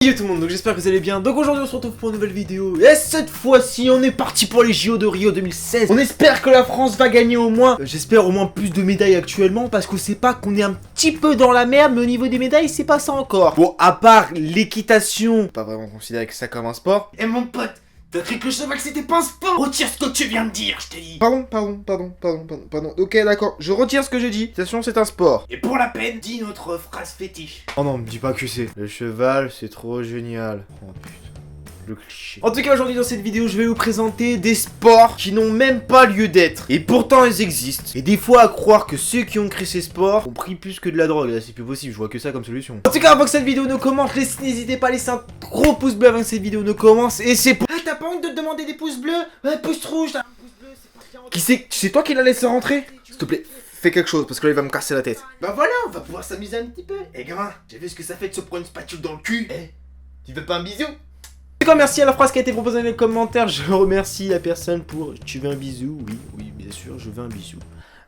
Yo tout le monde, donc j'espère que vous allez bien. Donc aujourd'hui on se retrouve pour une nouvelle vidéo. Et cette fois-ci on est parti pour les JO de Rio 2016. On espère que la France va gagner au moins, j'espère au moins plus de médailles actuellement. Parce qu'on sait pas qu'on est un petit peu dans la merde. Mais au niveau des médailles c'est pas ça encore. Bon, à part l'équitation, pas vraiment considéré que ça comme un sport. Eh mon pote, t'as cru que le cheval c'était pas un sport? Retire ce que tu viens de dire, je t'ai dit. Pardon. Ok d'accord, je retire ce que j'ai dit. L'équitation c'est un sport. Et pour la peine, dis notre phrase fétiche. Oh non, me dis pas que c'est. Le cheval c'est trop génial. Oh putain. Le cliché. En tout cas aujourd'hui dans cette vidéo je vais vous présenter des sports qui n'ont même pas lieu d'être. Et pourtant ils existent. Et des fois à croire que ceux qui ont créé ces sports ont pris plus que de la drogue. Là c'est plus possible, je vois que ça comme solution. En tout cas avant que cette vidéo ne commence, n'hésitez pas à laisser un gros pouce bleu avant que cette vidéo ne commence. Et c'est pour... Ah t'as pas honte de te demander des pouces bleus? Ouais, pouce rouge là. Pouce bleu, c'est pas bien. Qui c'est toi qui l'as laissé rentrer? S'il te plaît, fais quelque chose parce que là il va me casser la tête. Bah voilà, on va pouvoir s'amuser un petit peu. Eh gamin, j'ai vu ce que ça fait de se prendre une spatule dans le cul. Eh, tu veux pas un bisou? En tout cas, merci à la phrase qui a été proposée dans les commentaires. Je remercie la personne pour tu veux un bisou? Oui, bien sûr, je veux un bisou.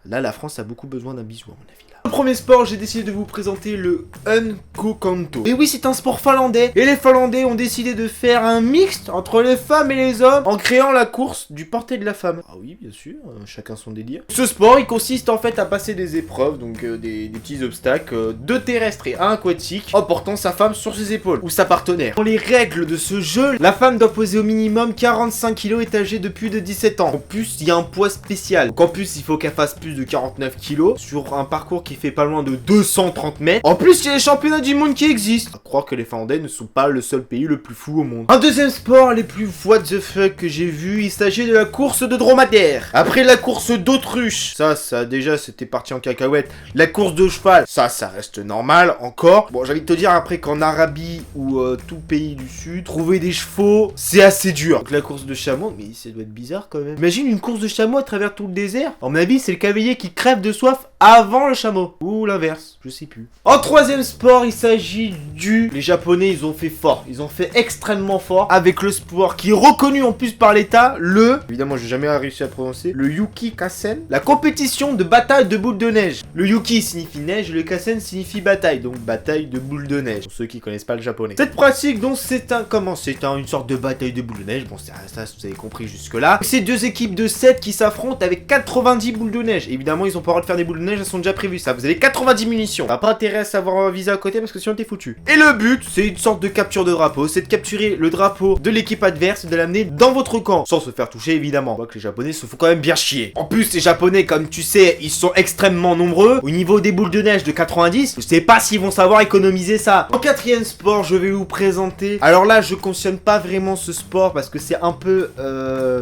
Là, la France a beaucoup besoin d'un bisou, à mon avis. Là. Le premier sport, j'ai décidé de vous présenter le Unkokanto. Et oui, c'est un sport finlandais. Et les Finlandais ont décidé de faire un mixte entre les femmes et les hommes en créant la course du porté de la femme. Ah oui, bien sûr, chacun son délire. Ce sport, il consiste en fait à passer des épreuves, donc des petits obstacles, deux terrestres et un aquatique, en portant sa femme sur ses épaules, ou sa partenaire. Dans les règles de ce jeu, la femme doit peser au minimum 45 kg et être âgée de plus de 17 ans. En plus, il y a un poids spécial. Donc en plus, il faut qu'elle fasse plus de 49 kg sur un parcours qui fait pas loin de 230 mètres. En plus, il y a les championnats du monde qui existent. À croire que les Finlandais ne sont pas le seul pays le plus fou au monde. Un deuxième sport les plus what the fuck que j'ai vu, il s'agit de la course de dromadaire. Après la course d'autruche, ça déjà c'était parti en cacahuète. La course de cheval, ça reste normal encore. Bon, j'ai envie de te dire après qu'en Arabie ou tout pays du sud, trouver des chevaux, c'est assez dur. Donc la course de chameau, mais ça doit être bizarre quand même. Imagine une course de chameau à travers tout le désert. À mon avis, c'est le cavalier qui crève de soif avant le chameau. Ou l'inverse, je sais plus. En troisième sport, il s'agit du... Les Japonais, ils ont fait fort. Ils ont fait extrêmement fort avec le sport qui est reconnu en plus par l'État, le... Évidemment, j'ai jamais réussi à prononcer. Le Yuki Kasen. La compétition de bataille de boules de neige. Le Yuki signifie neige, le Kasen signifie bataille. Donc bataille de boules de neige. Pour ceux qui connaissent pas le japonais. Cette pratique, donc, c'est un... Comment? C'est une sorte de bataille de boules de neige. Bon, ça, vous avez compris jusque-là. C'est deux équipes de 7 qui s'affrontent avec 90 boules de neige. Évidemment, ils ont pas le droit de faire des boules de neige, elles sont déjà prévues. Ça, vous avez 90 munitions. T'as pas intérêt à savoir un visa à côté parce que sinon t'es foutu. Et le but, c'est une sorte de capture de drapeau. C'est de capturer le drapeau de l'équipe adverse et de l'amener dans votre camp. Sans se faire toucher, évidemment. On voit que les Japonais se font quand même bien chier. En plus, les Japonais, comme tu sais, ils sont extrêmement nombreux. Au niveau des boules de neige de 90, je sais pas s'ils vont savoir économiser ça. En quatrième sport, je vais vous présenter. Alors là, je cautionne pas vraiment ce sport parce que c'est un peu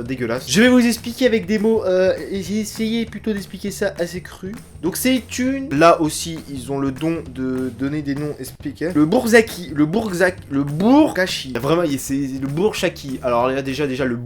dégueulasse. Je vais vous expliquer avec des mots. J'ai essayé plutôt d'expliquer ça assez cru. Donc c'est une... Là aussi, ils ont le don de donner des noms expliqués. Le Bourzaki, le Bourgachi. Vraiment, c'est le Bourchaki. Alors là, déjà le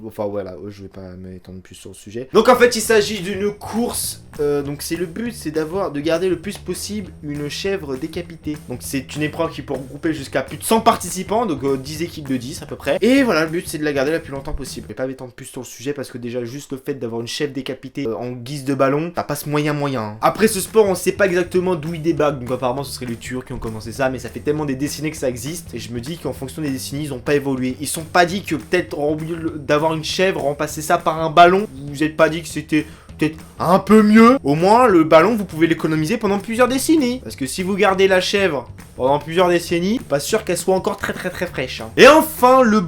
enfin voilà, je vais pas m'étendre plus sur le sujet. Donc en fait, il s'agit d'une course. Donc c'est le but, c'est de garder le plus possible une chèvre décapitée. Donc c'est une épreuve qui peut regrouper jusqu'à plus de 100 participants, donc 10 équipes de 10 à peu près. Et voilà, le but c'est de la garder la plus longtemps possible. Je vais pas m'étendre plus sur le sujet parce que déjà juste le fait d'avoir une chèvre décapitée en guise de ballon, ça passe moyen. Après ce sport, on sait pas exactement d'où il débarque, donc apparemment ce serait les Turcs qui ont commencé ça, mais ça fait tellement des décennies que ça existe, et je me dis qu'en fonction des décennies, ils ont pas évolué. Ils sont pas dit que peut-être au lieu d'avoir une chèvre, remplacer ça par un ballon, vous êtes pas dit que c'était... peut-être un peu mieux. Au moins, le ballon, vous pouvez l'économiser pendant plusieurs décennies. Parce que si vous gardez la chèvre pendant plusieurs décennies, pas sûr qu'elle soit encore très fraîche. Hein. Et enfin, le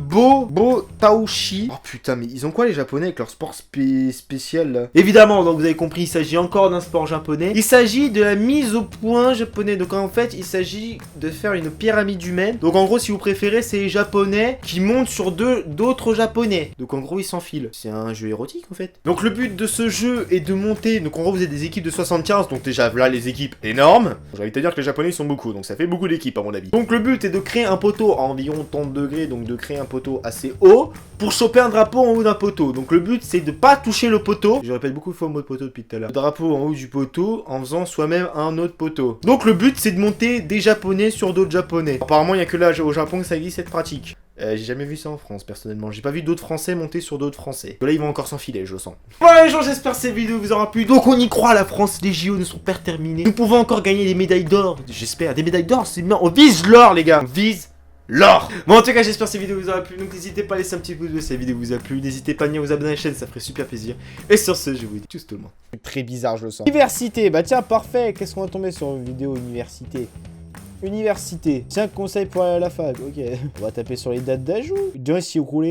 Taoshi. Oh putain, mais ils ont quoi les Japonais avec leur sport spécial là? Évidemment, donc vous avez compris, il s'agit encore d'un sport japonais. Il s'agit de la mise au point japonais. Donc en fait, il s'agit de faire une pyramide humaine. Donc en gros, si vous préférez, c'est les Japonais qui montent sur d'autres Japonais. Donc en gros, ils s'enfilent. C'est un jeu érotique en fait. Donc le but de ce jeu est de monter, donc en gros vous êtes des équipes de 75, donc déjà là les équipes énormes. J'ai envie de te dire que les Japonais ils sont beaucoup, donc ça fait beaucoup d'équipes à mon avis. Donc le but est de créer un poteau à environ 30 degrés, donc de créer un poteau assez haut pour choper un drapeau en haut d'un poteau. Donc le but c'est de pas toucher le poteau. Je répète beaucoup de fois le mot poteau depuis tout à l'heure. Le drapeau en haut du poteau en faisant soi-même un autre poteau. Donc le but c'est de monter des Japonais sur d'autres Japonais. Apparemment il y a que là au Japon que ça existe cette pratique. J'ai jamais vu ça en France, personnellement. J'ai pas vu d'autres Français monter sur d'autres Français. Là, ils vont encore s'enfiler, je le sens. Voilà les gens, j'espère que cette vidéo vous aura plu. Donc on y croit, la France, les JO ne sont pas terminés. Nous pouvons encore gagner des médailles d'or. J'espère, des médailles d'or, c'est bien. On vise l'or, les gars. On vise l'or. Bon, en tout cas, j'espère que cette vidéo vous aura plu. Donc n'hésitez pas à laisser un petit pouce bleu si cette vidéo vous a plu. N'hésitez pas à venir vous abonner à la chaîne, ça ferait super plaisir. Et sur ce, je vous dis tchuss tout le monde. Très bizarre, je le sens. Université, bah tiens, parfait. Qu'est-ce qu'on va tomber sur une vidéo université? Université. 5 conseils pour aller à la fac, ok. On va taper sur les dates d'ajout. Déjà, si vous roulez